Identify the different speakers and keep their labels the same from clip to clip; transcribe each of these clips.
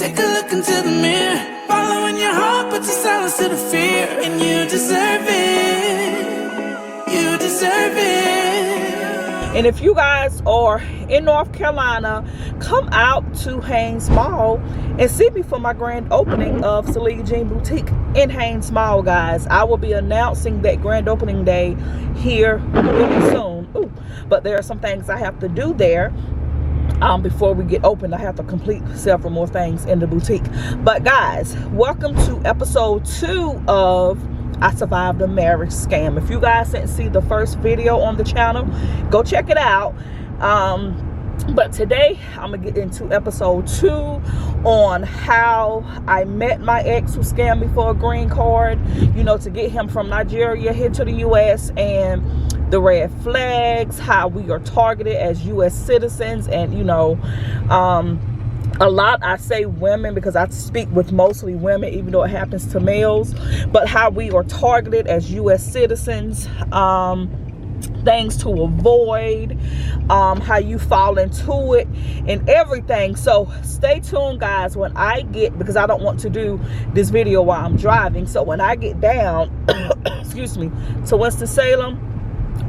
Speaker 1: Take a look into the mirror. Following your heart, put your silence to the fear. And you deserve it. You deserve it.
Speaker 2: And if you guys are in North Carolina, come out to Haynes Mall and see me for my grand opening of Celine Jean Boutique in Haynes Mall, guys. I will be announcing that grand opening day here really soon. Ooh, but there are some things I have to do there. Before we get open, I have to complete several more things in the boutique. But guys, welcome to episode 2 of I Survived a Marriage Scam. If you guys didn't see the first video on the channel, go check it out. But today I'm gonna get into episode 2 on how I met my ex who scammed me for a green card, you know, to get him from Nigeria here to the US, and the red flags, how we are targeted as US citizens. And you know, a lot, I say women because I speak with mostly women, even though it happens to males, but how we are targeted as US citizens, things to avoid, how you fall into it and everything. So stay tuned, guys, when I get, because I don't want to do this video while I'm driving, so when I get down excuse me, to Winston-Salem,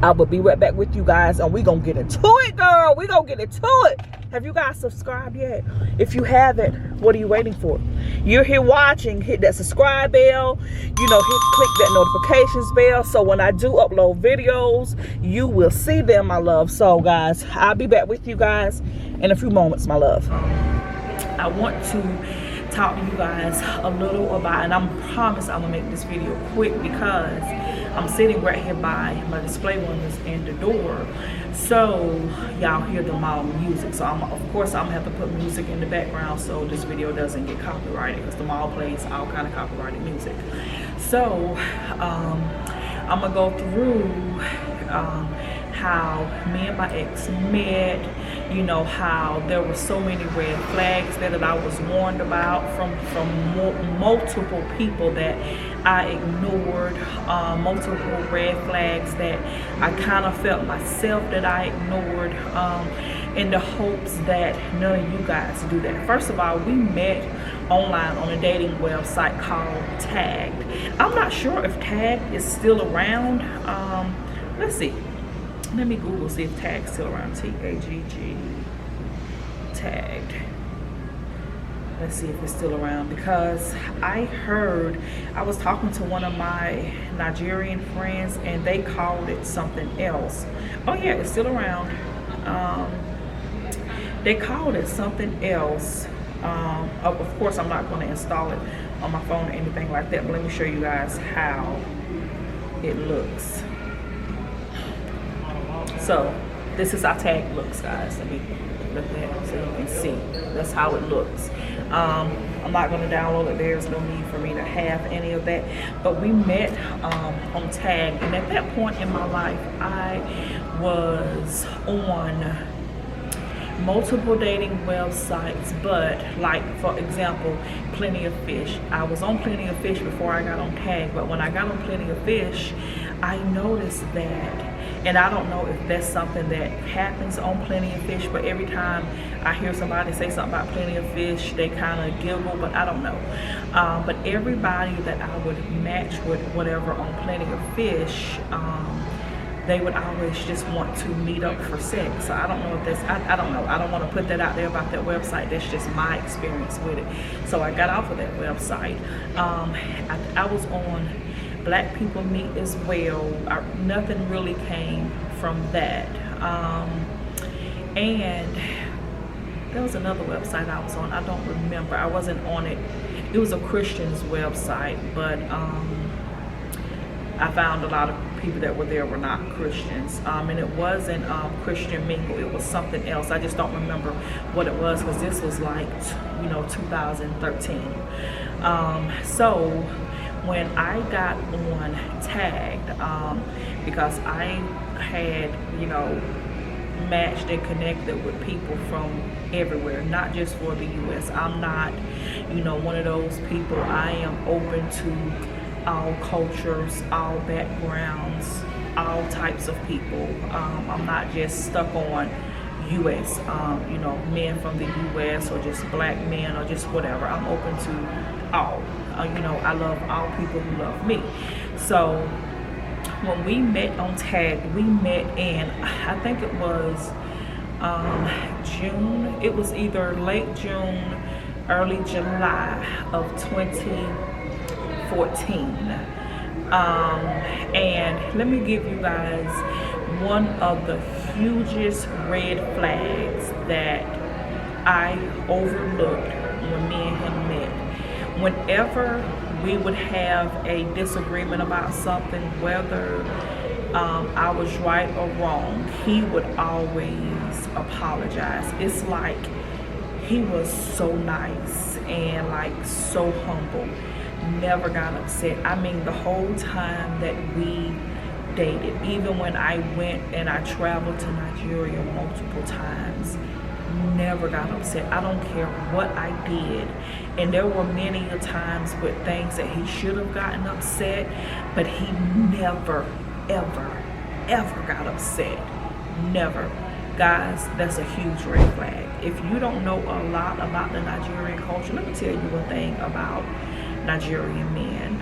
Speaker 2: I will be right back with you guys, and we gonna get into it, girl. We gonna get into it. Have you guys subscribed yet? If you haven't, what are you waiting for? You're here watching, hit that subscribe bell, you know, click that notifications bell, so when I do upload videos, you will see them, my love. So guys, I'll be back with you guys in a few moments, my love. I want to talk to you guys a little about, and I promise I'm gonna make this video quick because I'm sitting right here by my display windows in the door, so y'all hear the mall music. So of course I'm gonna have to put music in the background so this video doesn't get copyrighted, because the mall plays all kind of copyrighted music. So I'm gonna go through how me and my ex met, you know, how there were so many red flags that I was warned about from multiple people that I ignored, multiple red flags that I kind of felt myself that I ignored, in the hopes that none of you guys do that. First of all, we met online on a dating website called Tagged. I'm not sure if Tagged is still around. Let's see. Let me Google, see if Tagged's still around. T-A-G-G. Tagged. Let's see if it's still around, because I heard, I was talking to one of my Nigerian friends and they called it something else. Oh yeah, it's still around. They called it something else. Of course I'm not going to install it on my phone or anything like that, but let me show you guys how it looks. So this is how Tagged looks, guys. Let me look at it so you can see. That's how it looks. I'm not going to download it. There's no need for me to have any of that. But we met on Tagged, and at that point in my life, I was on multiple dating websites, but like, for example, Plenty of Fish. I was on Plenty of Fish before I got on Tagged, but when I got on Plenty of Fish, I noticed that, and I don't know if that's something that happens on Plenty of Fish, but every time I hear somebody say something about Plenty of Fish, they kind of giggle, but I don't know. But everybody that I would match with, whatever, on Plenty of Fish, they would always just want to meet up for sex. So I don't know if that's, I don't know. I don't want to put that out there about that website. That's just my experience with it. So I got off of that website. I was on Black People Meet as well. Nothing really came from that. And there was another website I was on. I don't remember. I wasn't on it. It was a Christian's website, but I found a lot of people that were there were not Christians, and it wasn't Christian Mingle. It was something else. I just don't remember what it was, because this was like, you know, 2013. So when I got on Tagged, because I had, you know, matched and connected with people from everywhere, not just for the US. I'm not, you know, one of those people. I am open to all cultures, all backgrounds, all types of people. I'm not just stuck on U.S. You know, men from the U.S. or just black men or just whatever. I'm open to all. You know, I love all people who love me. So when we met on Tag, we met in, I think it was June. It was either late June, early July of 2014. And let me give you guys one of the hugest red flags that I overlooked when me and him met. Whenever we would have a disagreement about something, whether I was right or wrong, he would always apologize. It's like he was so nice and like so humble, never got upset. I mean, the whole time that we dated, even when I went and I traveled to Nigeria multiple times, never got upset. I don't care what I did. And there were many times with things that he should have gotten upset, but he never, ever, ever got upset. Never. Guys, that's a huge red flag. If you don't know a lot about the Nigerian culture, let me tell you one thing about Nigerian men.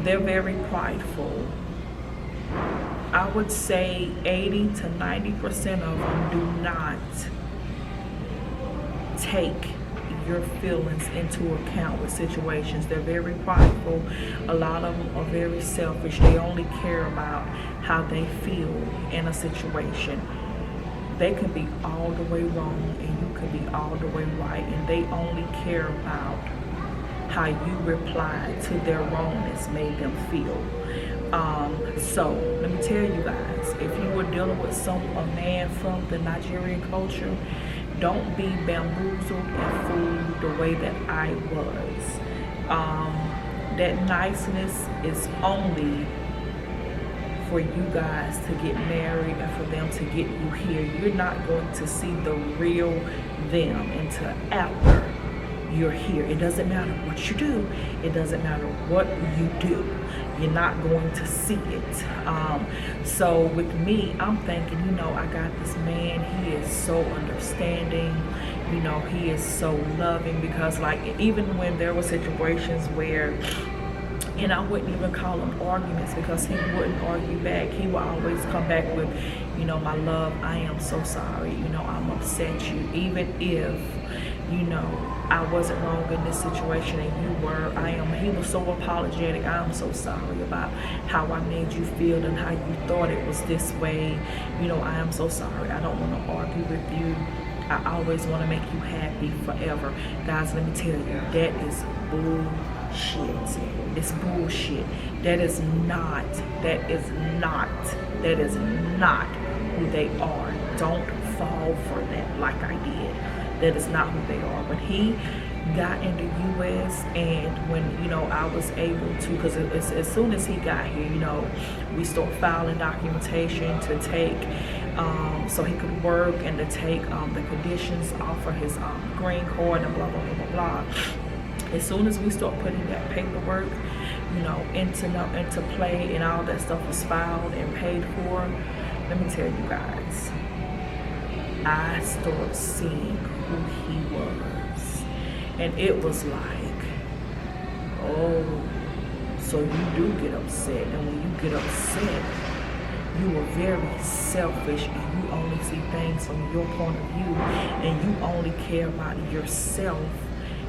Speaker 2: They're very prideful. I would say 80 to 90% of them do not take your feelings into account with situations. They're very prideful. A lot of them are very selfish. They only care about how they feel in a situation. They can be all the way wrong and you can be all the way right, and they only care about how you reply to their wrongness made them feel. So let me tell you guys, if you were dealing with a man from the Nigerian culture, don't be bamboozled and fooled the way that I was. That niceness is only for you guys to get married and for them to get you here. You're not going to see the real them until after you're here. It doesn't matter what you do. It doesn't matter what you do. You're not going to see it. So with me, I'm thinking, you know, I got this man. He is so understanding. You know, he is so loving, because like even when there were situations where, and I wouldn't even call them arguments, because he wouldn't argue back. He would always come back with, you know, my love, I am so sorry. You know, I'm upset you. Even if, you know, I wasn't wrong in this situation and you were, he was so apologetic. I'm so sorry about how I made you feel and how you thought it was this way. You know, I am so sorry. I don't want to argue with you. I always want to make you happy forever. Guys, let me tell you, that is bullshit. It's bullshit. That is not who they are. Don't fall for that like I did. That is not who they are. When he got in the U.S. and when, you know, I was able to, because as soon as he got here, you know, we start filing documentation to take, so he could work and to take the conditions off of his green card and blah, blah, blah, blah, blah. As soon as we start putting that paperwork, you know, into play and all that stuff was filed and paid for, let me tell you guys, I started seeing who he was. And it was like, oh, so you do get upset. And when you get upset, you are very selfish and you only see things from your point of view, and you only care about yourself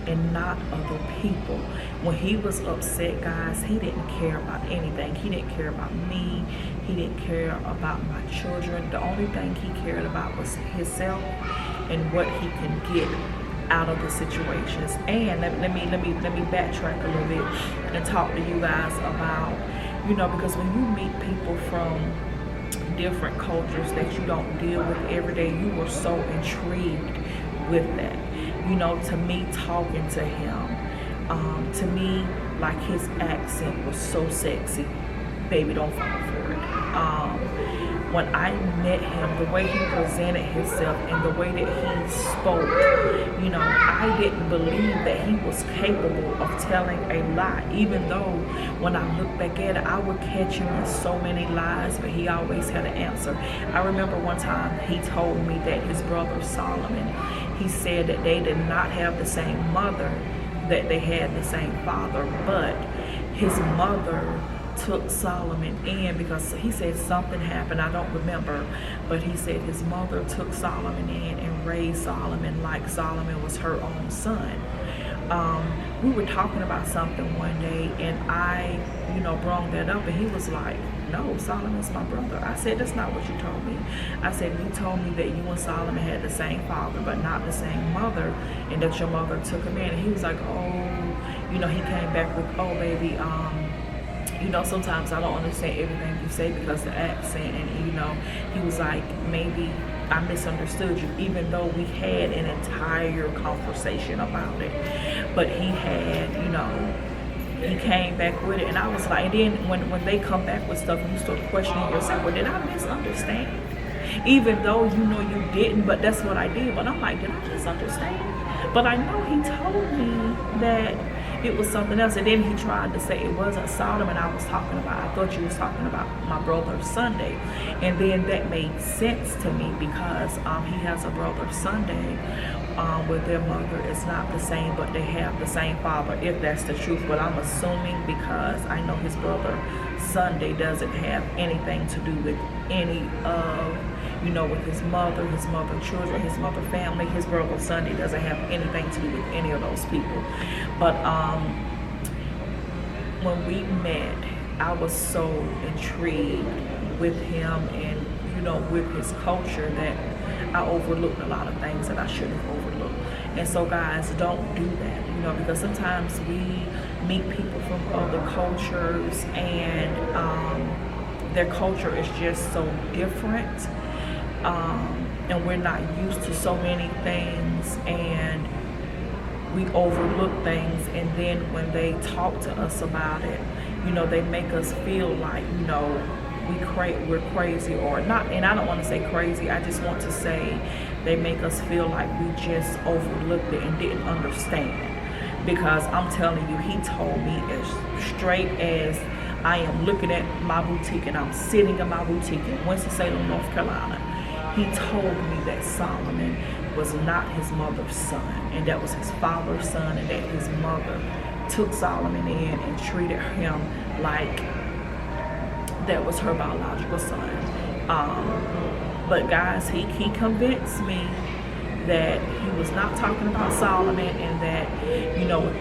Speaker 2: and not other people. When he was upset, guys, he didn't care about anything. He didn't care about me. He didn't care about my children. The only thing he cared about was himself and what he can get out of the situations. And let me backtrack a little bit and talk to you guys about, you know, because when you meet people from different cultures that you don't deal with every day, you were so intrigued with that. You know, to me, talking to him, to me, like, his accent was so sexy. Baby, don't fall for it. When I met him, the way he presented himself and the way that he spoke, you know, I I didn't believe that he was capable of telling a lie, even though when I look back at it, I would catch him in so many lies, but he always had an answer. I remember one time he told me that his brother Solomon, he said that they did not have the same mother, that they had the same father, but his mother took Solomon in because he said something happened, I don't remember, but he said his mother took Solomon in and raised Solomon like Solomon was her own son. We were talking about something one day, and I, brought that up, and he was like, no, Solomon's my brother. I said, that's not what you told me. I said, you told me that you and Solomon had the same father, but not the same mother, and that your mother took him in. And he was like, oh, he came back with, oh, baby, sometimes I don't understand everything you say because the accent, and he was like, maybe I misunderstood you, even though we had an entire conversation about it. But he had, he came back with it, and I was like, and then when they come back with stuff and you start questioning yourself, well, did I misunderstand? Even though you didn't, but that's what I did. But I'm like, did I misunderstand? But I know he told me that it was something else, and then he tried to say it wasn't Solomon I was talking about. I thought you was talking about my brother Sunday, and then that made sense to me because he has a brother Sunday where their mother is not the same, but they have the same father, if that's the truth. But I'm assuming because I know his brother Sunday doesn't have anything to do with any of, with his mother children, his mother family. His brother Sunday doesn't have anything to do with any of those people. But when we met, I was so intrigued with him and, with his culture that I overlooked a lot of things that I should have overlooked. And so guys, don't do that, because sometimes we meet people from other cultures and their culture is just so different. And we're not used to so many things, and we overlook things, and then when they talk to us about it, they make us feel like, we're crazy or not. And I don't want to say crazy, I just want to say they make us feel like we just overlooked it and didn't understand. Because I'm telling you, he told me as straight as I am looking at my boutique, and I'm sitting in my boutique in Winston-Salem, North Carolina. He told me that Solomon was not his mother's son, and that was his father's son, and that his mother took Solomon in and treated him like that was her biological son. But guys, he convinced me that he was not talking about Solomon, and that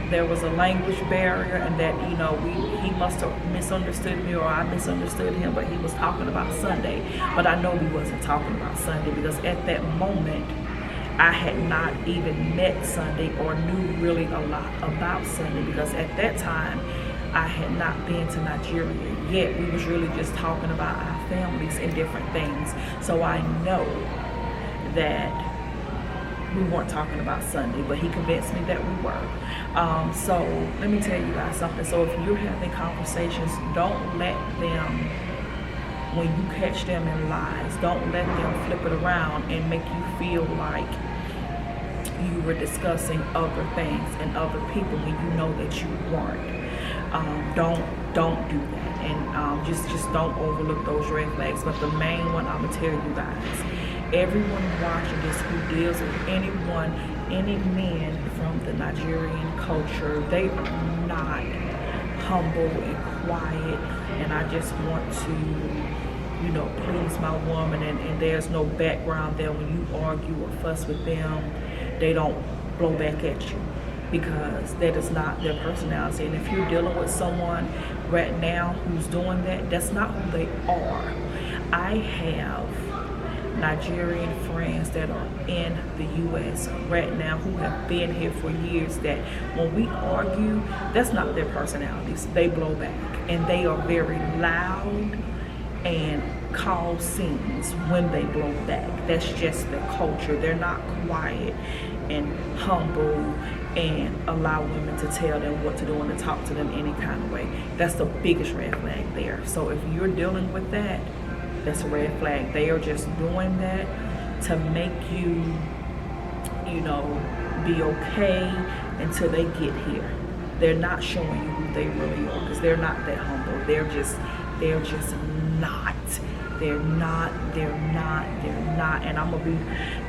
Speaker 2: there was a language barrier, and that he must have misunderstood me, or I misunderstood him, but he was talking about Sunday. But I know he wasn't talking about Sunday, because at that moment I had not even met Sunday or knew really a lot about Sunday, because at that time I had not been to Nigeria yet. We was really just talking about our families and different things. So I know that we weren't talking about Sunday, but he convinced me that we were. So let me tell you guys something. So if you're having conversations, don't let them, when you catch them in lies, don't let them flip it around and make you feel like you were discussing other things and other people when you know that you weren't. Don't do that, and just don't overlook those red flags. But the main one I'm gonna tell you guys, everyone watching this who deals with any men from the Nigerian culture, they are not humble and quiet, and I just want to please my woman, and there's no background there. When you argue or fuss with them, they don't blow back at you, because that is not their personality. And if you're dealing with someone right now who's doing that, that's not who they are. I have Nigerian friends that are in the U.S. right now who have been here for years, that when we argue, that's not their personalities. They blow back, and they are very loud and cause scenes when they blow back. That's just their culture. They're not quiet and humble and allow women to tell them what to do and to talk to them any kind of way. That's the biggest red flag there. So if you're dealing with that, that's a red flag. They are just doing that to make you, be okay until they get here. They're not showing you who they really are, because they're not that humble. They're just not. They're not. And I'm gonna be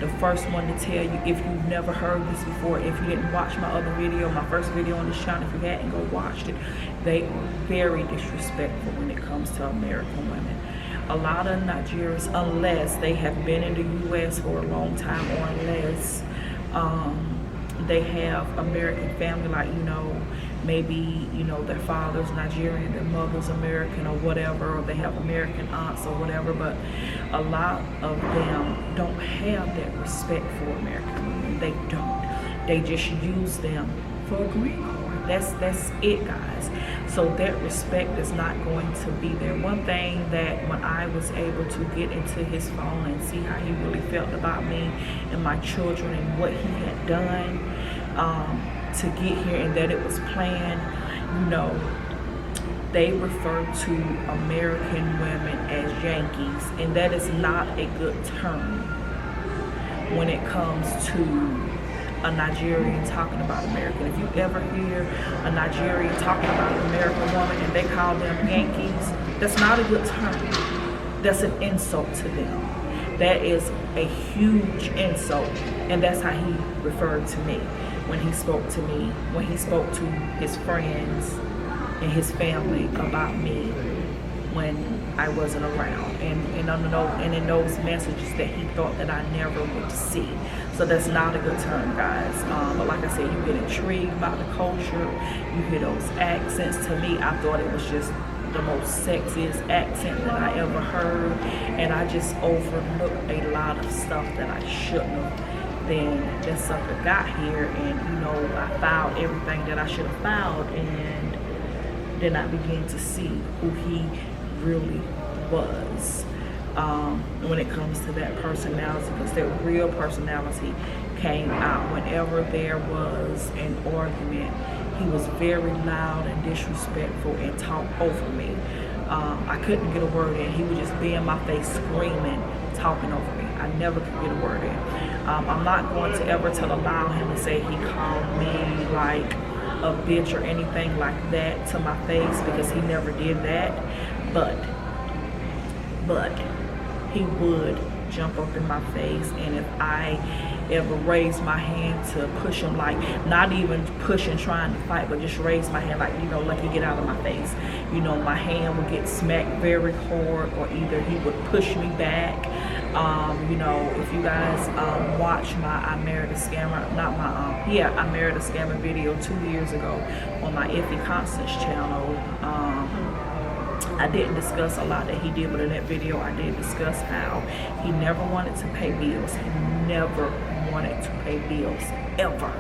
Speaker 2: the first one to tell you, if you've never heard this before, if you didn't watch my other video, my first video on this channel, if you hadn't, go watch it. They are very disrespectful when it comes to American women. A lot of Nigerians, unless they have been in the U.S. for a long time, or unless they have American family, like, you know, maybe, you know, their father's Nigerian, their mother's American or whatever, or they have American aunts or whatever, but a lot of them don't have that respect for American women. They don't. They just use them for a green card. That's it, guys. So that respect is not going to be there. One thing that when I was able to get into his phone and see how he really felt about me and my children and what he had done to get here, and that it was planned, you know, they refer to American women as Yankees, and that is not a good term when it comes to a Nigerian talking about American. If you ever hear a Nigerian talking about an American woman and they call them Yankees, that's not a good term. That's an insult to them. That is a huge insult, and that's how he referred to me when he spoke to me, when he spoke to his friends and his family about me when I wasn't around, and in those messages that he thought that I never would see. So that's not a good term, guys. But like I said, you get intrigued by the culture, you hear those accents. To me, I thought it was just the most sexiest accent that I ever heard, and I just overlooked a lot of stuff that I shouldn't have. Then that sucker got here, and you know, I filed everything that I should have filed, and then I began to see who he really was when it comes to that personality, because that real personality came out whenever there was an argument. He was very loud and disrespectful and talked over me. I couldn't get a word in. He would just be in my face screaming, talking over me. I never could get a word in. I'm not going to ever allow him to say he called me like a bitch or anything like that to my face, because he never did that. But he would jump up in my face, and if I ever raised my hand to push him, like not even pushing trying to fight, but just raise my hand, like, you know, like, you get out of my face, you know, my hand would get smacked very hard, or either he would push me back. You know, if you guys watch my I Married a Scammer, not my I Married a Scammer video 2 years ago on my Simpli Constance channel, I didn't discuss a lot that he did, but in that video I did discuss how he never wanted to pay bills. He never wanted to pay bills, ever.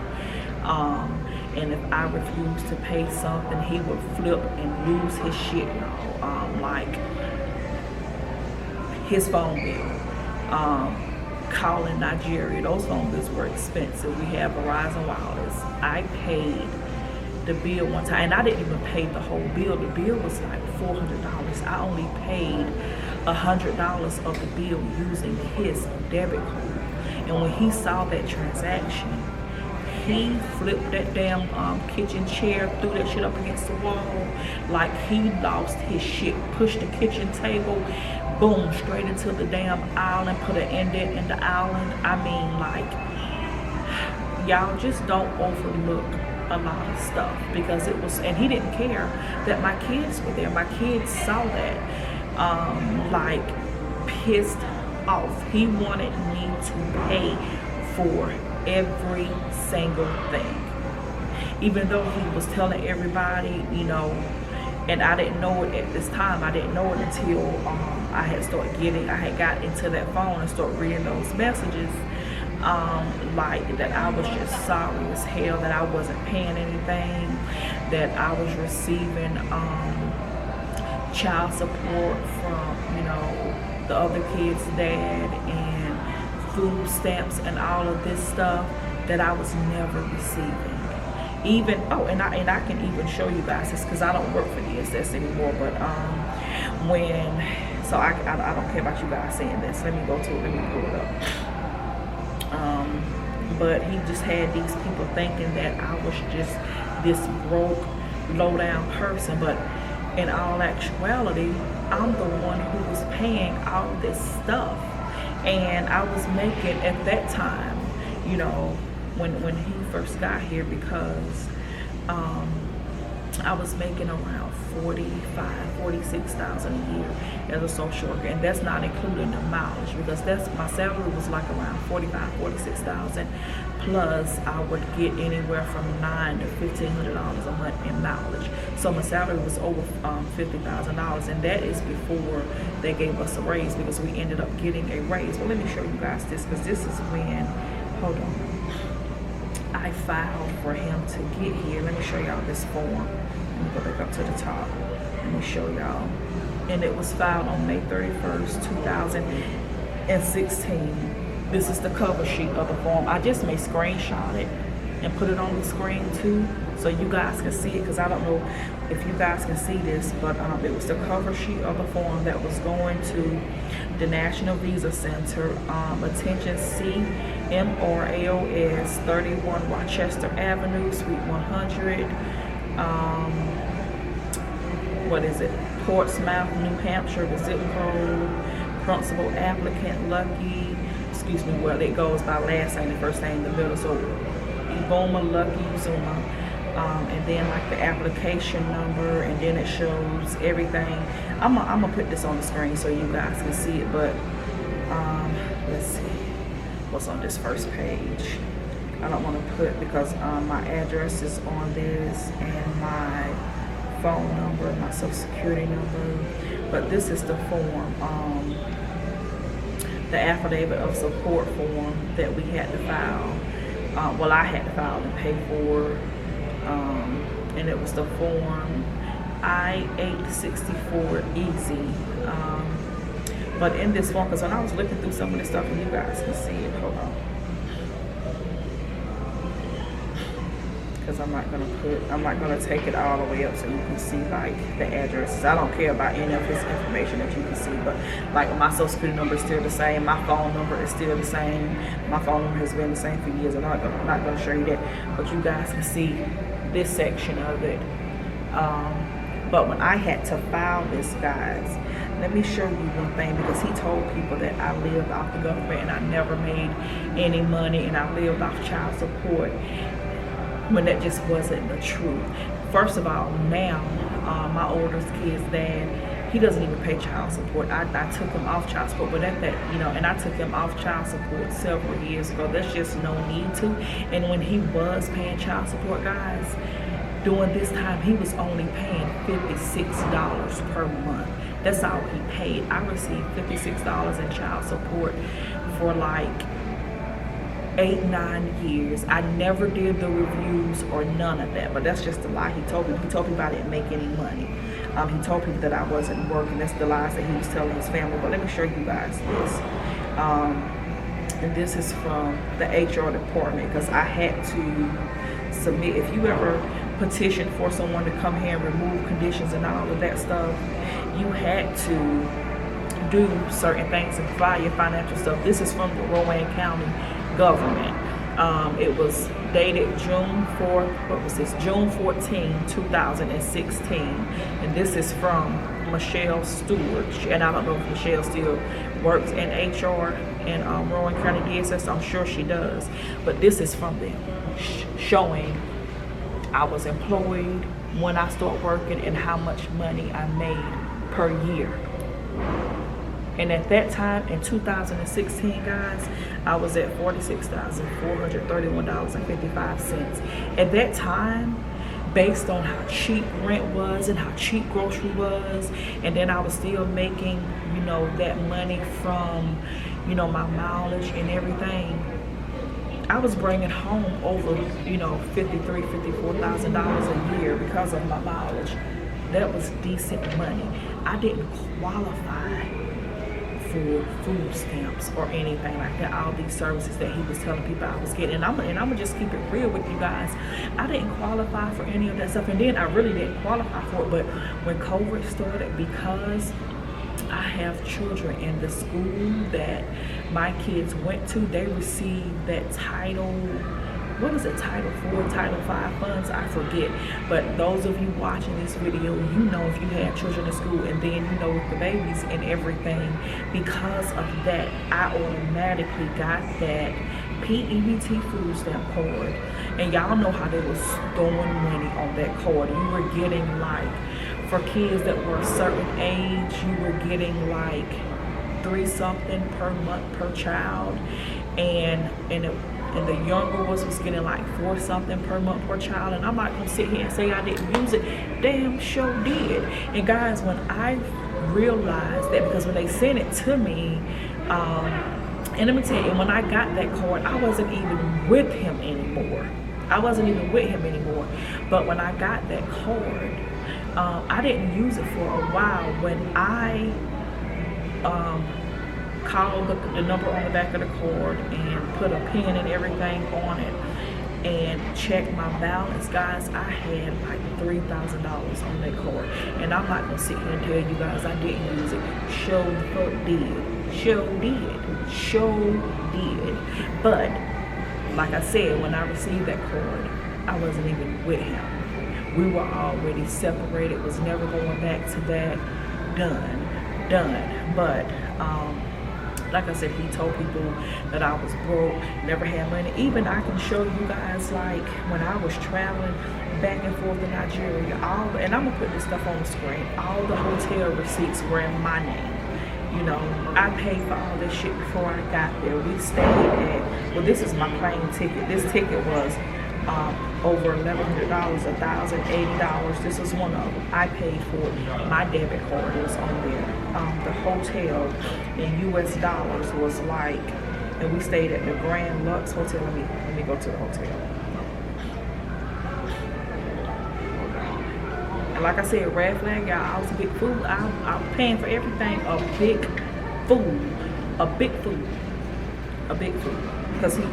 Speaker 2: And if I refused to pay something, he would flip and lose his shit, like his phone bill. Calling Nigeria, those phone bills were expensive. We have Verizon Wireless. I paid the bill one time, and I didn't even pay the whole bill. The bill was like $400. I only paid $100 of the bill using his debit card. And when he saw that transaction, he flipped that damn kitchen chair, threw that shit up against the wall like he lost his shit, pushed the kitchen table, boom, straight into the damn island, put an indent in the island. I mean, like, y'all just don't overlook a lot of stuff, because it was, and he didn't care that my kids were there. My kids saw that, like, pissed off. He wanted me to pay for every single thing, even though he was telling everybody, you know, and I didn't know it at this time. I didn't know it until I had got into that phone and started reading those messages. Like that I was just sorry as hell that I wasn't paying anything, that I was receiving child support from, you know, the other kid's dad, and food stamps and all of this stuff that I was never receiving. Even and I can even show you guys this, because I don't work for DSS anymore, but so I don't care about you guys seeing this. Let me go to it, let me pull it up. but he just had these people thinking that I was just this broke, low down person. But in all actuality, I'm the one who was paying all this stuff, and I was making at that time, you know, when he first got here, because I was making around 46,000 a year as a social worker, and that's not including the mileage, because that's my salary was like around 46,000, plus I would get anywhere from $900 to $1,500 a month in mileage. So my salary was over $50,000, and that is before they gave us a raise, because we ended up getting a raise. Well, let me show you guys this, because this is when, hold on, I filed for him to get here. Let me show y'all this form. Let me go back up to the top. Let me show y'all. And it was filed on May 31st, 2016. This is the cover sheet of the form. I just may screenshot it and put it on the screen too, so you guys can see it, because I don't know if you guys can see this, but it was the cover sheet of the form that was going to the National Visa Center, attention CMRAOS, 31 Rochester Avenue, Suite 100, what is it, Portsmouth, New Hampshire, the zip code, principal applicant Lucky, excuse me, well, it goes by last name, the first name in the middle, so Iboma Lucky Zuma, and then like the application number, and then it shows everything. I'm gonna put this on the screen so you guys can see it, but let's see what's on this first page. I don't want to put, because my address is on this, and my phone number, my social security number, but this is the form, the affidavit of support form that we had to file. Well, I had to file and pay for, and it was the form I-864 easy. But in this form, because when I was looking through some of this stuff, and you guys can see it, hold on, because I'm not gonna take it all the way up so you can see like the addresses. I don't care about any of this information that you can see, but like my social security number is still the same, my phone number is still the same, my phone number has been the same for years. I'm not gonna show you that, but you guys can see this section of it. But when I had to file this, guys, let me show you one thing, because he told people that I lived off the government and I never made any money and I lived off child support, when that just wasn't the truth. First of all, now my oldest kid's dad, he doesn't even pay child support. I took him off child support, but at that, you know, and I took him off child support several years ago. There's just no need to. And when he was paying child support, guys, during this time, he was only paying $56 per month. That's all he paid. I received $56 in child support for like 8-9 years. I never did the reviews or none of that, but that's just a lie he told me. He told people I didn't make any money. He told people that I wasn't working. That's the lies that he was telling his family. But let me show you guys this. And this is from the HR department, because I had to submit. If you ever petition for someone to come here and remove conditions and all of that stuff, you had to do certain things and file your financial stuff. This is from the Rowan County government. It was dated June 4th, what was this? June 14, 2016. And this is from Michelle Stewart. And I don't know if Michelle still works in HR in Rowan County DSS. I'm sure she does. But this is from them, showing I was employed, when I started working, and how much money I made per year. And at that time, in 2016, guys, I was at $46,431.55. At that time, based on how cheap rent was and how cheap grocery was, and then I was still making, you know, that money from, you know, my mileage and everything, I was bringing home over, you know, $53,000, $54,000 a year because of my mileage. That was decent money. I didn't qualify for food stamps or anything like that. All these services that he was telling people I was getting, and I'm gonna just keep it real with you guys. I didn't qualify for any of that stuff, and then I really didn't qualify for it. But when COVID started, because I have children in the school that my kids went to, they received that Title, what is it, Title 4, Title 5 funds, I forget. But those of you watching this video, you know, if you had children in school, and then you know with the babies and everything, because of that, I automatically got that PEBT food stamp card. And y'all know how they was throwing money on that card. You were getting, like, for kids that were a certain age, you were getting like $3 something per month per child, and the younger ones was getting like $4 something per month per child. And I'm not gonna sit here and say I didn't use it. Damn sure did. And guys, when I realized that, because when they sent it to me, and let me tell you, when I got that card, I wasn't even with him anymore. But when I got that card, I didn't use it for a while. When I called the number on the back of the card and put a pin and everything on it and checked my balance, guys, I had like $3,000 on that card. And I'm not gonna sit here and tell you guys I didn't use it. Sure did. But like I said, when I received that card, I wasn't even with him. We were already separated, was never going back to that. Done. But like I said, he told people that I was broke, never had money. Even I can show you guys, like, when I was traveling back and forth to Nigeria, and I'm gonna put this stuff on the screen, all the hotel receipts were in my name. You know, I paid for all this shit before I got there. We stayed at, well, this is my plane ticket. This ticket was over $1,100, $1,080. This is one of them. I paid for it. My debit card was on there. The hotel in US dollars was like, and we stayed at the Grand Lux Hotel. Let me go to the hotel. And like I said, red flag, y'all, I was a big fool. I'm paying for everything. A big fool. Because he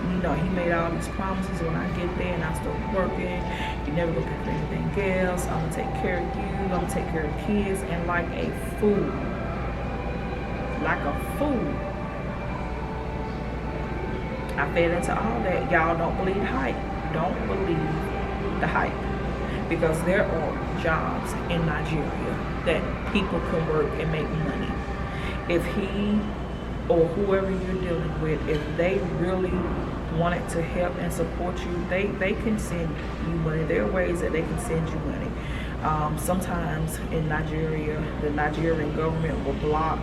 Speaker 2: made all these promises. When I get there and I start working, you never gonna pay for anything else. I'm gonna take care of you. I'm gonna take care of the kids. And like a fool, I fed into all that. Y'all don't believe hype. Don't believe the hype. Because there are jobs in Nigeria that people can work and make money. If he or whoever you're dealing with, if they really wanted to help and support you, they can send you money. There are ways that they can send you money. Sometimes in Nigeria, the Nigerian government will block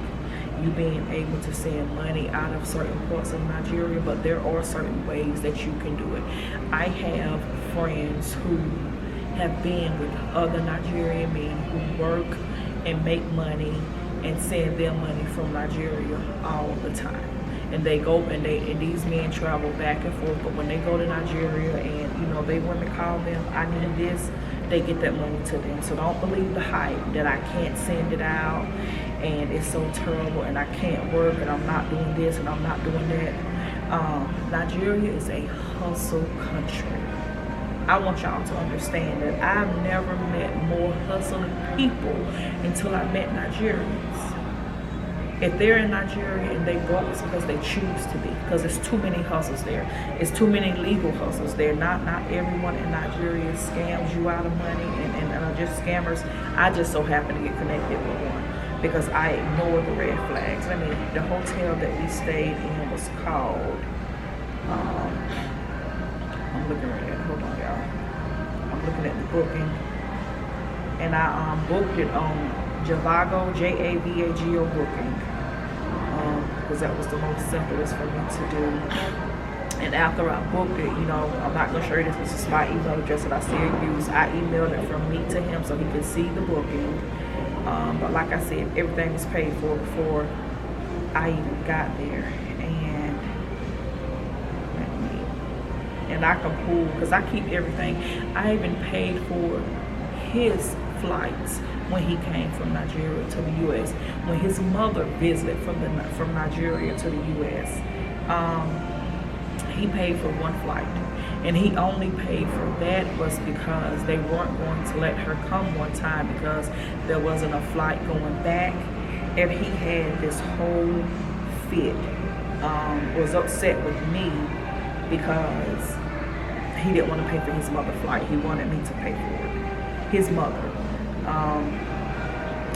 Speaker 2: you being able to send money out of certain parts of Nigeria, but there are certain ways that you can do it. I have friends who have been with other Nigerian men who work and make money and send their money from Nigeria all the time. And they go and these men travel back and forth, but when they go to Nigeria and they women call them, I need this, they get that money to them. So don't believe the hype that I can't send it out and it's so terrible and I can't work and I'm not doing this and I'm not doing that. Nigeria is a hustle country. I want y'all to understand that I've never met more hustling people until I met Nigerians. If they're in Nigeria and they broke, it's because they choose to be. Because there's too many hustles there. It's too many legal hustles there. Not everyone in Nigeria scams you out of money and are just scammers. I just so happen to get connected with one because I ignore the red flags. The hotel that we stayed in was called, I'm looking right at it. Hold on, y'all. I'm looking at the booking. And I booked it on Javago, Javago booking. Because that was the most simplest for me to do. And after I booked it, I'm not going to show you this is my email address that I still use. I emailed it from me to him so he could see the booking. But like I said, everything was paid for before I even got there. And I can pull, because I keep everything. I even paid for his flights when he came from Nigeria to the U.S. When his mother visited from Nigeria to the U.S., he paid for one flight. And he only paid for that was because they weren't going to let her come one time because there wasn't a flight going back. And he had this whole fit was upset with me because he didn't want to pay for his mother's flight. He wanted me to pay for it, his mother.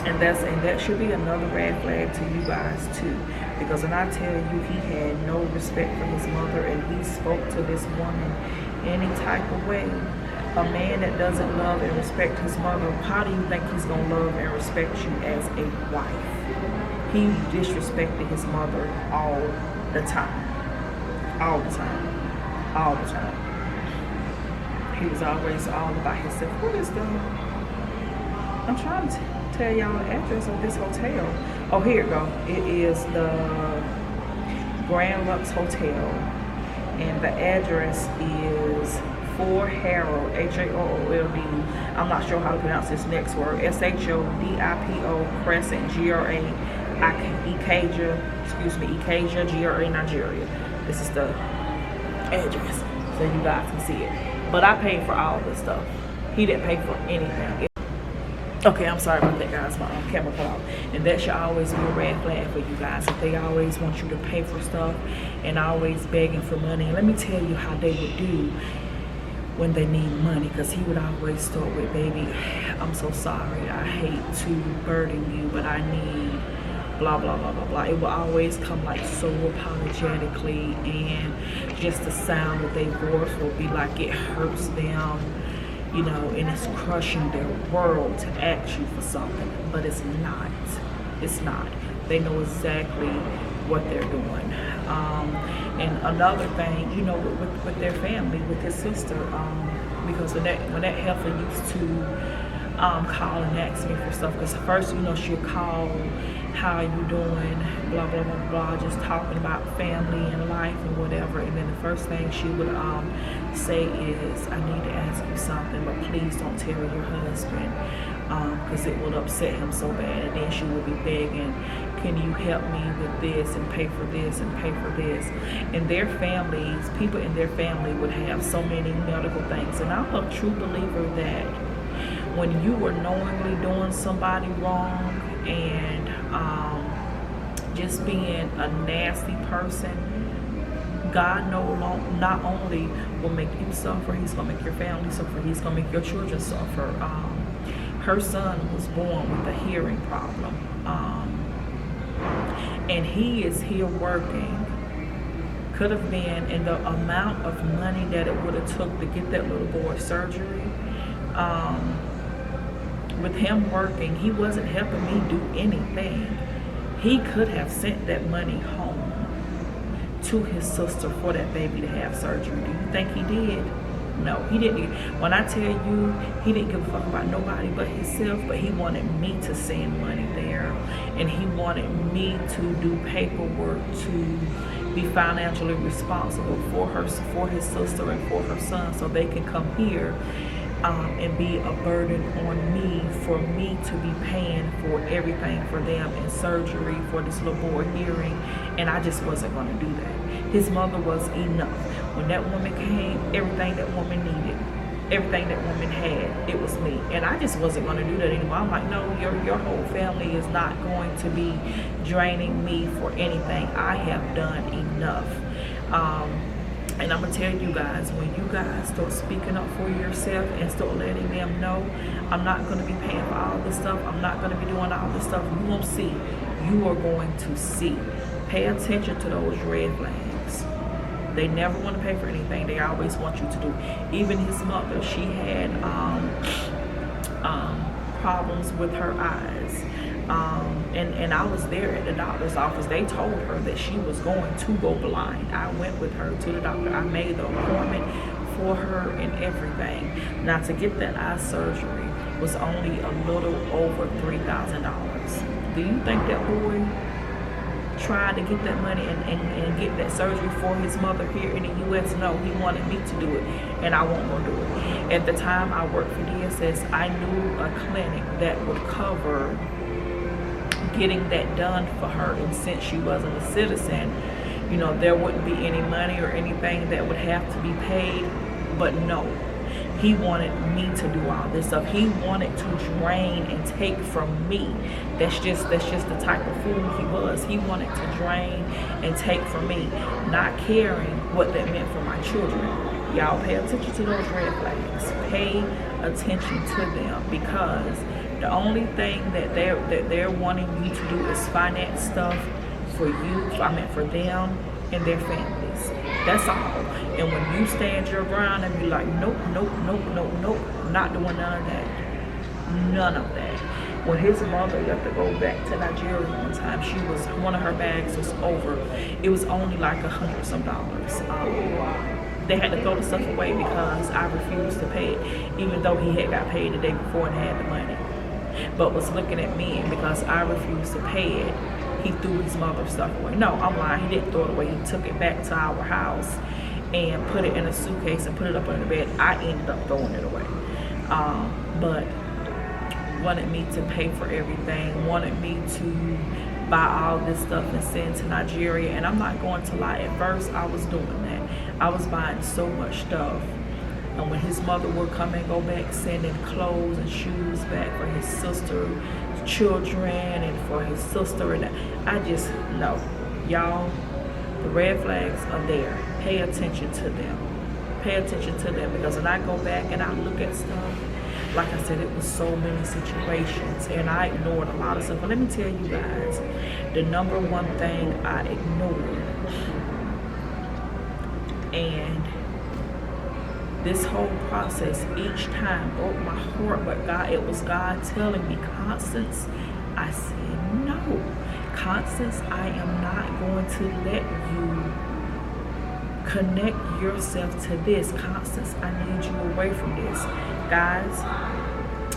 Speaker 2: And that should be another red flag to you guys too, because when I tell you he had no respect for his mother and he spoke to this woman any type of way, a man that doesn't love and respect his mother, how do you think he's gonna love and respect you as a wife? He disrespected his mother all the time. He was always all about himself. What is I'm trying to tell y'all the address of this hotel. Oh, here it go. It is the Grand Lux Hotel, and the address is 4 Harold, H-A-O-O-L-D. I'm not sure how to pronounce this next word. S-H-O-D-I-P-O Crescent, Ikaja, Ikaja, GRA, Nigeria. This is the address, so you guys can see it. But I paid for all this stuff. He didn't pay for anything. Okay, I'm sorry about that, guys. My camera cut off. And that should always be a red flag for you guys. If they always want you to pay for stuff and always begging for money. And let me tell you how they would do when they need money, because he would always start with, baby, I'm so sorry. I hate to burden you, but I need blah, blah, blah, blah, blah. It will always come like so apologetically, and just the sound of their voice will be like it hurts them. You know, and it's crushing their world to ask you for something, but it's not. It's not. They know exactly what they're doing. And another thing, you know, with their family, with his sister, because when that heifer used to call and ask me for stuff, because first, you know, she'll call, how are you doing, blah, blah, blah, blah, just talking about family and life and whatever. And then the first thing she would say is, I need to ask you something, but please don't tell your husband, because it will upset him so bad. And then she would be begging, can you help me with this and pay for this and pay for this? And their families, people in their family would have so many medical things. And I'm a true believer that when you are knowingly doing somebody wrong and just being a nasty person, God not only will make you suffer, he's going to make your family suffer, he's going to make your children suffer. Her son was born with a hearing problem, and he is here working. Could have been, and the amount of money that it would have took to get that little boy surgery, with him working, he wasn't helping me do anything. He could have sent that money home to his sister for that baby to have surgery. Do you think he did? No, he didn't. When I tell you, he didn't give a fuck about nobody but himself, but he wanted me to send money there, and he wanted me to do paperwork to be financially responsible for his sister and for her son, so they can come here and be a burden on me, for me to be paying for everything for them and surgery for this little boy hearing. And I just wasn't going to do that. His mother was enough. When that woman came, everything that woman needed, everything that woman had, it was me. And I just wasn't going to do that anymore. I'm like, no, your whole family is not going to be draining me for anything. I have done enough. And I'm going to tell you guys, when you guys start speaking up for yourself and start letting them know, I'm not going to be paying for all this stuff, I'm not going to be doing all this stuff, you won't see. You are going to see. Pay attention to those red flags. They never want to pay for anything. They always want you to do. Even his mother, she had problems with her eyes. And I was there at the doctor's office. They told her that she was going to go blind. I went with her to the doctor. I made the appointment for her and everything. Now, to get that eye surgery was only a little over $3,000. Do you think that boy tried to get that money and get that surgery for his mother here in the U.S.? No, he wanted me to do it, and I won't go do it. At the time I worked for DSS, I knew a clinic that would cover getting that done for her, and since she wasn't a citizen, you know, there wouldn't be any money or anything that would have to be paid. But no, He wanted me to do all this stuff. He wanted to drain and take from me. That's just the type of fool he was. He wanted to drain and take from me, not caring what that meant for my children. Y'all pay attention to those red flags. Pay attention to them, because the only thing that they're wanting you to do is finance stuff for you, for them and their families. That's all. And when you stand your ground and be like, nope, nope, nope, nope, nope, not doing none of that. None of that. When his mother left to go back to Nigeria one time, one of her bags was over. It was only like $100 some. They had to throw the stuff away because I refused to pay it, even though he had got paid the day before and had the money. But was looking at me, and because I refused to pay it, he threw his mother's stuff away. No, I'm lying. He didn't throw it away. He took it back to our house and put it in a suitcase and put it up under the bed. I ended up throwing it away. But wanted me to pay for everything, wanted me to buy all this stuff and send to Nigeria. And I'm not going to lie, at first I was doing that. I was buying so much stuff. And when his mother would come and go back, sending clothes and shoes back for his sister's children and for his sister, and I just know, y'all, the red flags are there. Pay attention to them. Pay attention to them, because when I go back and I look at stuff, like I said, it was so many situations, and I ignored a lot of stuff. But let me tell you guys, the number one thing I ignored, and this whole process each time broke my heart, but it was God telling me, Constance, I said, no, Constance, I am not going to let you connect yourself to this. Constance, I need you away from this. Guys,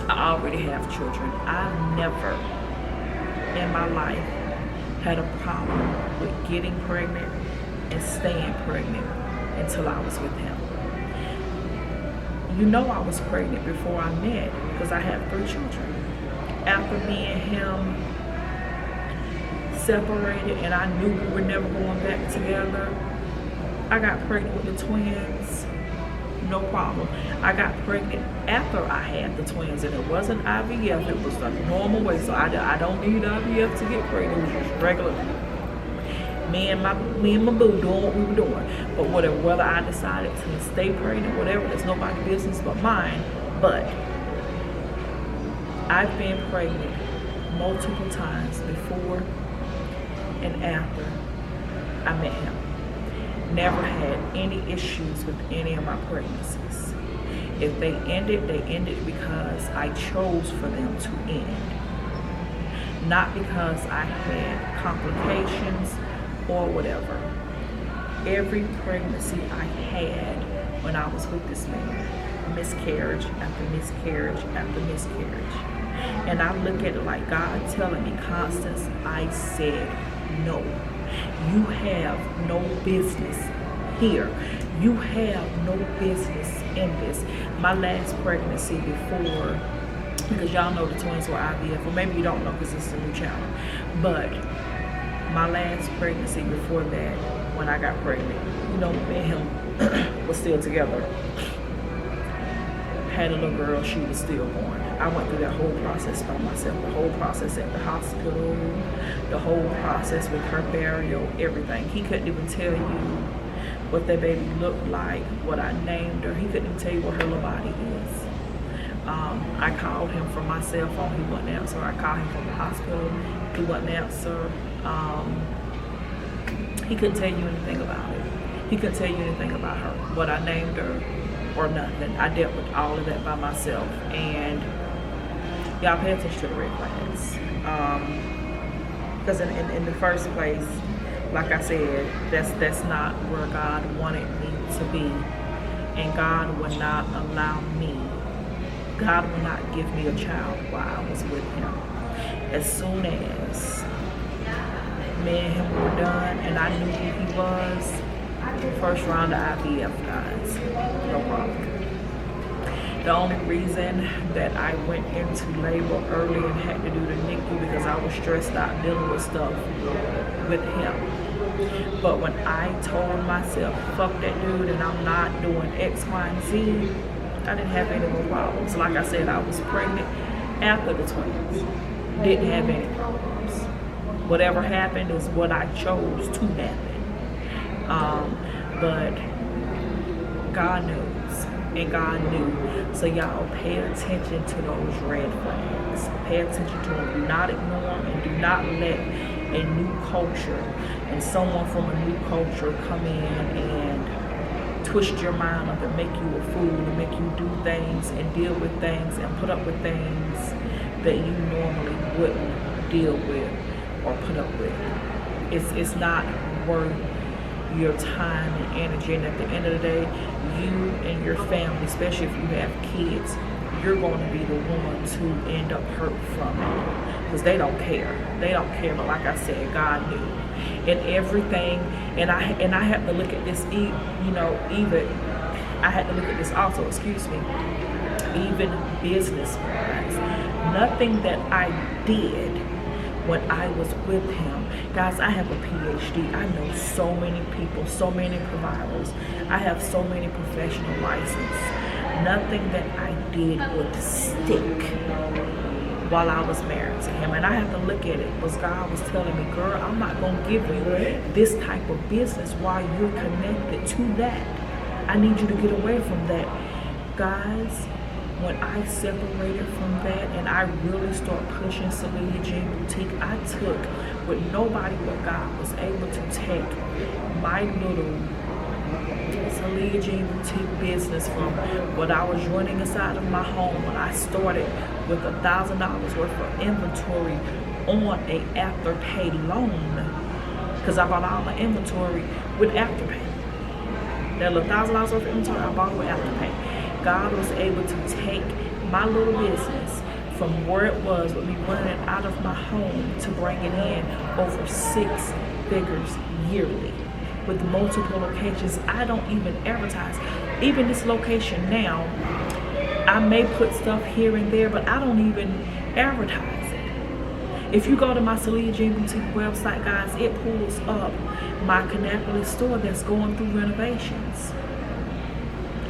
Speaker 2: I already have children. I've never in my life had a problem with getting pregnant and staying pregnant until I was with him. You know, I was pregnant before I met, because I have 3 children. After me and him separated and I knew we were never going back together, I got pregnant with the twins, no problem. I got pregnant after I had the twins, and it wasn't IVF, it was the normal way. So I don't need IVF to get pregnant, it was just regular. Me and my boo doing what we were doing. But whether I decided to stay pregnant, whatever, that's nobody's business but mine. But I've been pregnant multiple times before and after I met him. Never had any issues with any of my pregnancies. If they ended because I chose for them to end. Not because I had complications or whatever. Every pregnancy I had when I was with this man, miscarriage after miscarriage after miscarriage. And I look at it like God telling me, Constance, I said no. You have no business here. You have no business in this. My last pregnancy before, because y'all know the twins were IVF, or maybe you don't know because it's a new channel, but my last pregnancy before that, when I got pregnant, you know, me and him was still together. Had a little girl, she was stillborn. I went through that whole process by myself, the whole process at the hospital, the whole process with her burial, everything. He couldn't even tell you what that baby looked like, what I named her. He couldn't even tell you what her little body is. I called him from my cell phone, he wouldn't answer. I called him from the hospital, he wouldn't answer. He couldn't tell you anything about it. He couldn't tell you anything about her, what I named her, or nothing. I dealt with all of that by myself. And y'all pay attention to the red flags. Because in the first place, like I said, that's not where God wanted me to be. And God would not allow me, God would not give me a child while I was with him. As soon as me and him were done and I knew who he was, first round of IVF, guys, no problem. The only reason that I went into labor early and had to do the NICU because I was stressed out dealing with stuff with him. But when I told myself, fuck that dude and I'm not doing X, Y, and Z, I didn't have any more problems. Like I said, I was pregnant after the twins. Didn't have any problems. Whatever happened is what I chose to happen. But God knows, and God knew. So y'all pay attention to those red flags. Pay attention to them. Do not ignore them, and do not let a new culture and someone from a new culture come in and twist your mind up and make you a fool and make you do things and deal with things and put up with things that you normally wouldn't deal with or put up with. It's not worth your time and energy, and at the end of the day, you and your family, especially if you have kids, you're going to be the ones who end up hurt from it, because they don't care. They don't care. But like I said, God knew, and everything. And I have to look at this. I had to look at this also. Excuse me. Even business-wise, nothing that I did when I was with him. Guys, I have a PhD. I know so many people, so many providers. I have so many professional licenses. Nothing that I did would stick while I was married to him. And I have to look at it because God was telling me, girl, I'm not going to give you this type of business while you're connected to that. I need you to get away from that. Guys, when I separated from that and I really started pushing Simpli Jean Boutique, I took with nobody but God was able to take my little Simpli Jean Boutique business from what I was running inside of my home when I started with $1,000 worth of inventory on a afterpay loan, because I bought all my inventory with afterpay. That little $1,000 worth of inventory, I bought it with afterpay. God was able to take my little business from where it was with me running it out of my home to bring it in over 6 figures yearly with multiple locations. I don't even advertise. Even this location now, I may put stuff here and there, but I don't even advertise it. If you go to my Simpli Jean Boutique website, guys, it pulls up my Kannapolis store that's going through renovations.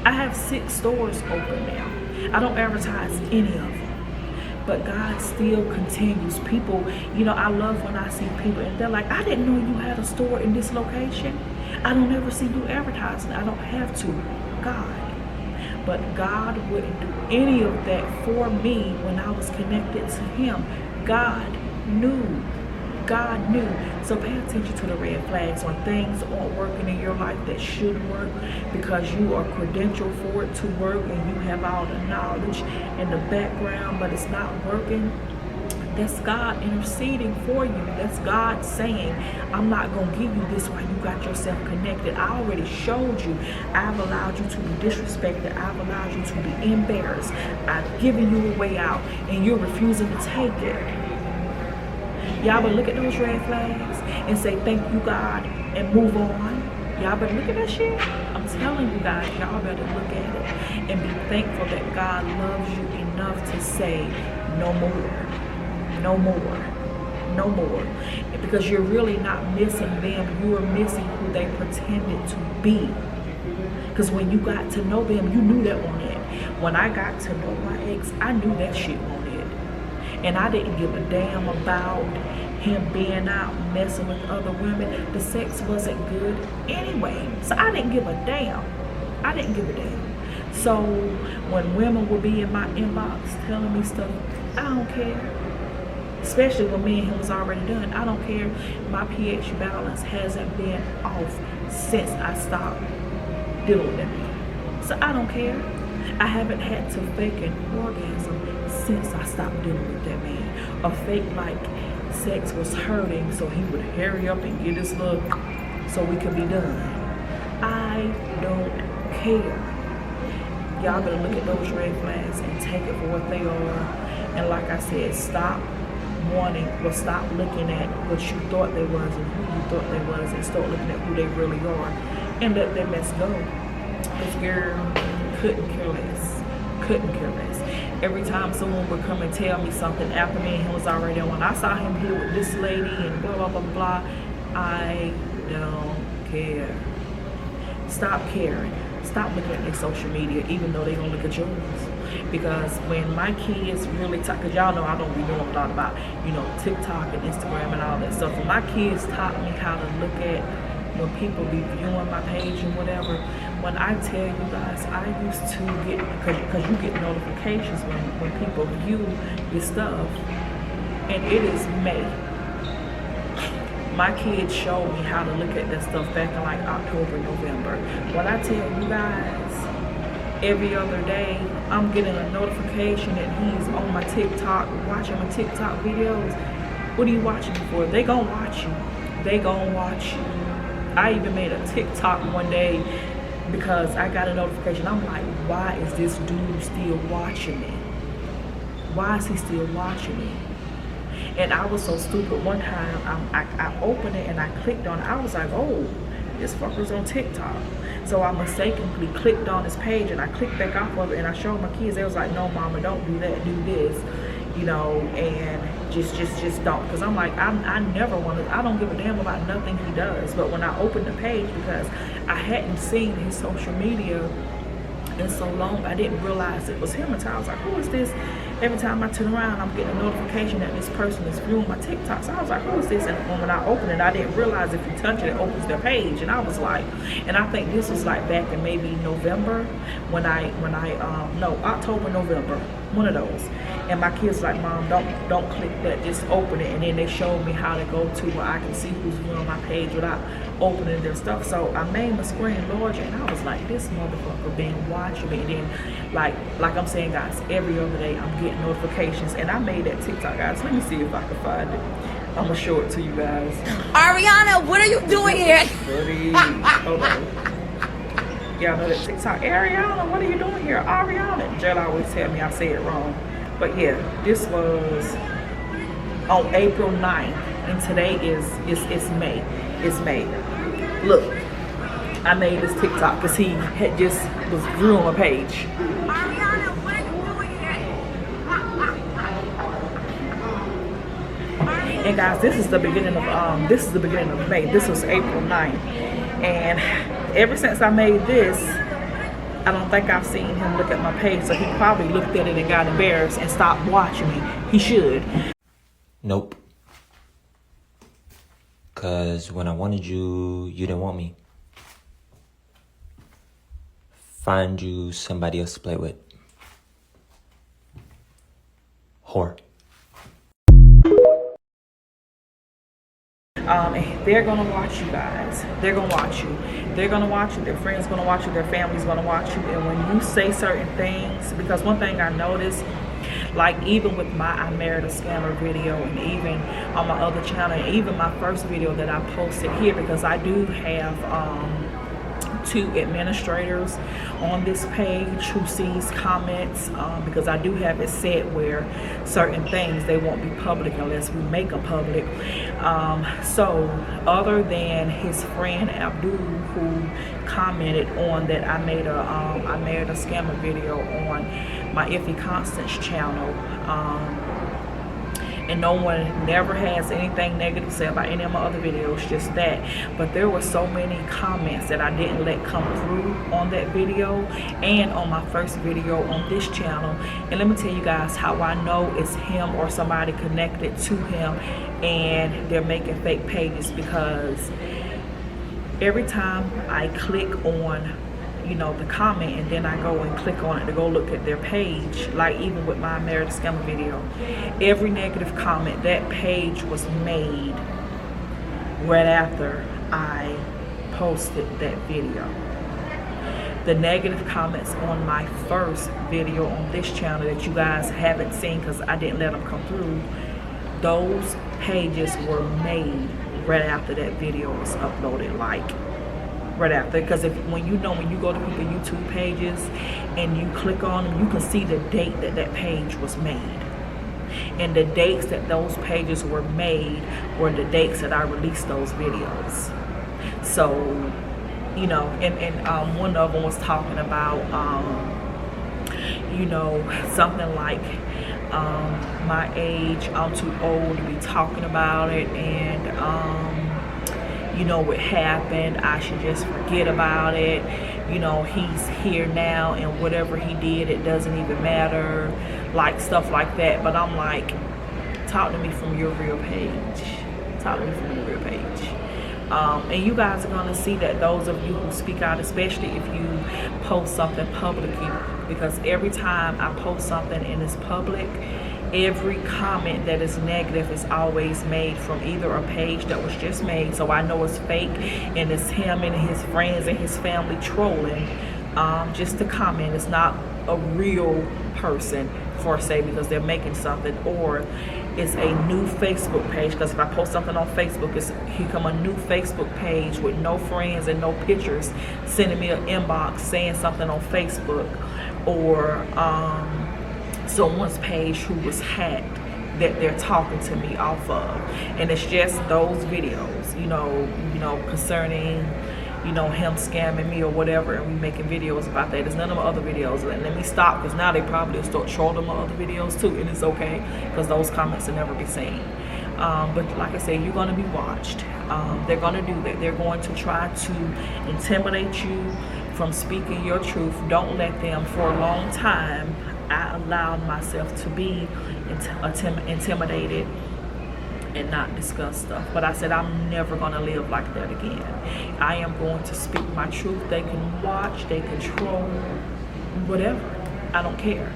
Speaker 2: I have 6 stores open now. I don't advertise any of them. But God still continues. People, I love when I see people and they're like, I didn't know you had a store in this location. I don't ever see you advertising. I don't have to. God. But God wouldn't do any of that for me when I was connected to him. God knew. God knew. So pay attention to the red flags when things aren't working in your life that should work, because you are credentialed for it to work and you have all the knowledge in the background, but it's not working. That's God interceding for you. That's God saying, I'm not going to give you this while you got yourself connected. I already showed you. I've allowed you to be disrespected. I've allowed you to be embarrassed. I've given you a way out and you're refusing to take it. Y'all better look at those red flags and say, thank you, God, and move on. Y'all better look at that shit. I'm telling you guys, y'all better look at it and be thankful that God loves you enough to say, no more, no more, no more. Because you're really not missing them. You are missing who they pretended to be. Because when you got to know them, you knew that on it. When I got to know my ex, I knew that shit on it. And I didn't give a damn about him being out messing with other women. The sex wasn't good anyway. So I didn't give a damn. I didn't give a damn. So when women will be in my inbox telling me stuff, I don't care. Especially when me and him was already done. I don't care. My pH balance hasn't been off since I stopped dealing with them. So I don't care. I haven't had to fake an orgasm since I stopped dealing with that man. Or fake like sex was hurting so he would hurry up and get his look so we could be done. I don't care. Y'all better look at those red flags and take it for what they are. And like I said, stop looking at what you thought they was and who you thought they was, and start looking at who they really are and let that mess go. This girl couldn't care less. Couldn't care less. Every time someone would come and tell me something after me and him was already on, I saw him here with this lady and blah, blah, blah, blah. I don't care. Stop caring. Stop stop looking at their social media, even though they don't look at yours. Because when my kids really talk, because y'all know I don't be knowing a lot about, you know, TikTok and Instagram and all that stuff. When my kids taught me how to look at when people be viewing my page and whatever, when I tell you guys, I used to get, because you get notifications when people view your stuff, and it is May. My kids showed me how to look at that stuff back in like October, November. When I tell you guys, every other day, I'm getting a notification that he's on my TikTok, watching my TikTok videos. What are you watching me for? They gonna watch you. They gonna watch you. I even made a TikTok one day because I got a notification. I'm like, why is this dude still watching me? Why is he still watching me? And I was so stupid. One time, I opened it and I clicked on it. I was like, oh, this fucker's on TikTok. So I mistakenly clicked on his page and I clicked back off of it and I showed my kids. They was like, no, mama, don't do that, do this, you know, and just don't. Because I'm like, I never want to, I don't give a damn about nothing he does. But when I opened the page, because I hadn't seen his social media in so long, I didn't realize it was him until I was like, who is this? Every time I turn around, I'm getting a notification that this person is viewing my TikTok. So I was like, who is this? And when I opened it, I didn't realize if you touch it, it opens their page. And I was like, and I think this was like back in maybe November when no, October, November, one of those. And my kids like, mom, don't click that, just open it. And then they showed me how to go to where I can see who's viewing my page without opening their stuff. So I made my screen larger and I was like, this motherfucker been watching me. And then like I'm saying, guys, every other day I'm getting notifications. And I made that TikTok, guys. Let me see if I can find it. I'm gonna show it to you guys.
Speaker 3: Ariana, what are you doing here?
Speaker 2: Hold on. Y'all know that TikTok. Ariana, what are you doing here? Ariana. Jill always tell me I say it wrong. But yeah, this was on April 9th. And today is May. It's May. Look, I made this TikTok because he had just was viewing my page.
Speaker 3: Ariana, what are you doing here?
Speaker 2: And guys, this is the beginning of May. This was April 9th. And ever since I made this, I don't think I've seen him look at my page. So he probably looked at it and got embarrassed and stopped watching me. He should.
Speaker 4: Nope. Cause when I wanted you, you didn't want me. Find you somebody else to play with. Whore.
Speaker 2: They're gonna watch you guys. They're gonna watch you. They're gonna watch you. Their friends gonna watch you. Their family's gonna watch you. And when you say certain things, because one thing I noticed, like even with my I Married a Scammer video, and even on my other channel, and even my first video that I posted here, because I do have 2 administrators on this page who sees comments, because I do have it set where certain things, they won't be public unless we make them public. So other than his friend Abdul, who commented on that I made a I Married a Scammer video on my Simpli Constance channel, and no one never has anything negative to say about any of my other videos, just that. But there were so many comments that I didn't let come through on that video and on my first video on this channel. And let me tell you guys how I know it's him or somebody connected to him and they're making fake pages, because every time I click on, you know, the comment, and then I go and click on it to go look at their page, like even with my Married a Scammer video, every negative comment, that page was made right after I posted that video. The negative comments on my first video on this channel that you guys haven't seen because I didn't let them come through, those pages were made right after that video was uploaded, like right after. Because when you go to people YouTube pages and you click on them, you can see the date that that page was made, and the dates that those pages were made were the dates that I released those videos. So, you know, and one of them was talking about you know, something like my age, I'm too old to be talking about it, and you know what happened, I should just forget about it, you know, he's here now and whatever he did, it doesn't even matter, like stuff like that. But I'm like, talk to me from your real page. Talk to me from your real page. And you guys are going to see that, those of you who speak out, especially if you post something publicly, because every time I post something and it's public, every comment that is negative is always made from either a page that was just made, so I know it's fake, and it's him and his friends and his family trolling, just to comment. It's not a real person, for say, because they're making something, or it's a new Facebook page, because if I post something on Facebook, it's become a new Facebook page with no friends and no pictures sending me an inbox saying something on Facebook, or someone's page who was hacked that they're talking to me off of, and it's just those videos, you know, concerning, you know, him scamming me or whatever, and we making videos about that. There's none of my other videos. Let me stop, because now they probably will start trolling my other videos too, and it's okay, because those comments will never be seen. But like I said, you're going to be watched. They're going to do that. They're going to try to intimidate you from speaking your truth. Don't let them. For a long time, I allowed myself to be intimidated and not discuss stuff. But I said, I'm never going to live like that again. I am going to speak my truth. They can watch, they control, whatever. I don't care.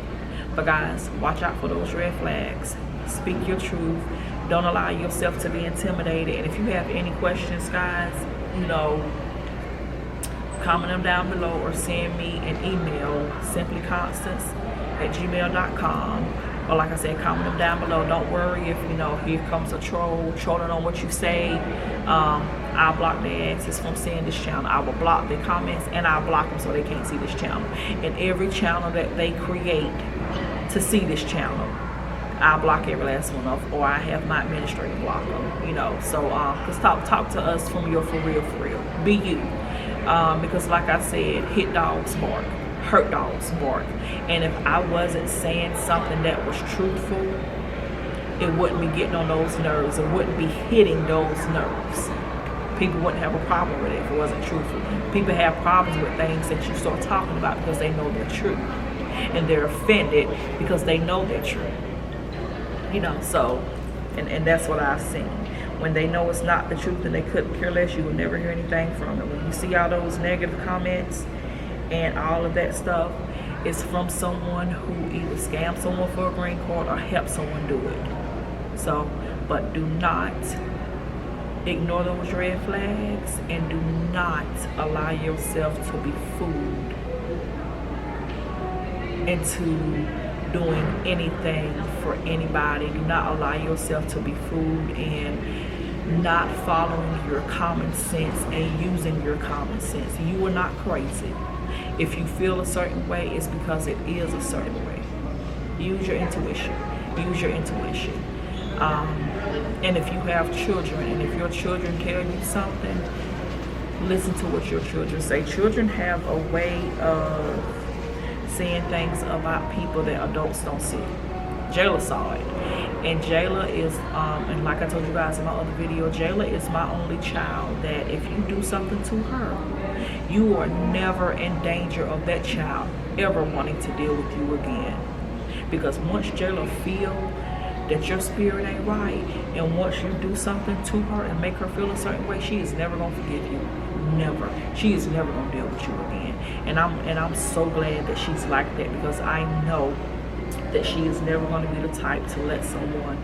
Speaker 2: But guys, watch out for those red flags. Speak your truth. Don't allow yourself to be intimidated. And if you have any questions, guys, you know, comment them down below, or send me an email, simplyconstance@gmail.com. Or like I said, comment them down below. Don't worry if, you know, here comes a troll trolling on what you say. I'll block their asses from seeing this channel. I will block their comments, and I'll block them so they can't see this channel. And every channel that they create to see this channel, I'll block every last one of them, or I have my administrator block them, you know. So just talk to us from your for real. Be you. Because like I said, hit dogs bark, hurt dogs bark. And if I wasn't saying something that was truthful, it wouldn't be getting on those nerves. It wouldn't be hitting those nerves. People wouldn't have a problem with it if it wasn't truthful. People have problems with things that you start talking about because they know they're true, and they're offended because they know they're true. You know, so, and that's what I've seen. When they know it's not the truth and they couldn't care less, you will never hear anything from them. When you see all those negative comments and all of that stuff, it's from someone who either scammed someone for a green card or helped someone do it. So, but do not ignore those red flags, and do not allow yourself to be fooled into doing anything for anybody. Do not allow yourself to be fooled in not following your common sense and using your common sense. You are not crazy. If you feel a certain way, it's because it is a certain way. Use your intuition. Use your intuition. And if you have children, and if your children tell you something, listen to what your children say. Children have a way of seeing things about people that adults don't see. Jayla saw it. And Jayla is, and like I told you guys in my other video, Jayla is my only child that if you do something to her, you are never in danger of that child ever wanting to deal with you again. Because once Jayla feel that your spirit ain't right, and once you do something to her and make her feel a certain way, she is never gonna forgive you. Never. She is never gonna deal with you again. And I'm so glad that she's like that, because I know that she is never gonna be the type to let someone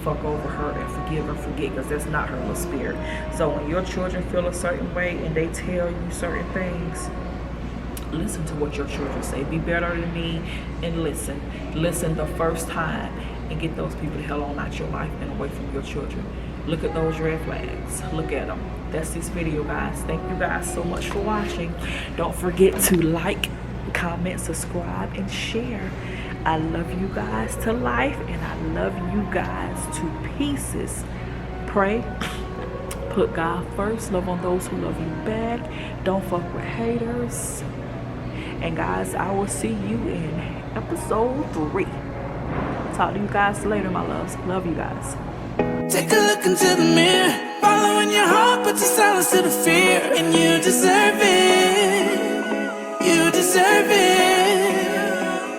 Speaker 2: fuck over her and forgive or forget, because that's not her little spirit. So when your children feel a certain way and they tell you certain things, listen to what your children say. Be better than me and listen. Listen the first time, and get those people the hell on out your life and away from your children. Look at those red flags. Look at them. That's this video, guys. Thank you guys so much for watching. Don't forget to like, comment, subscribe, and share. I love you guys to life, and I love you guys to pieces. Pray. Put God first. Love on those who love you back. Don't fuck with haters. And guys, I will see you in episode 3. Talk to you guys later, my loves. Love you guys.
Speaker 1: Take a look into the mirror, following your heart, but your silence to the fear, and you deserve it.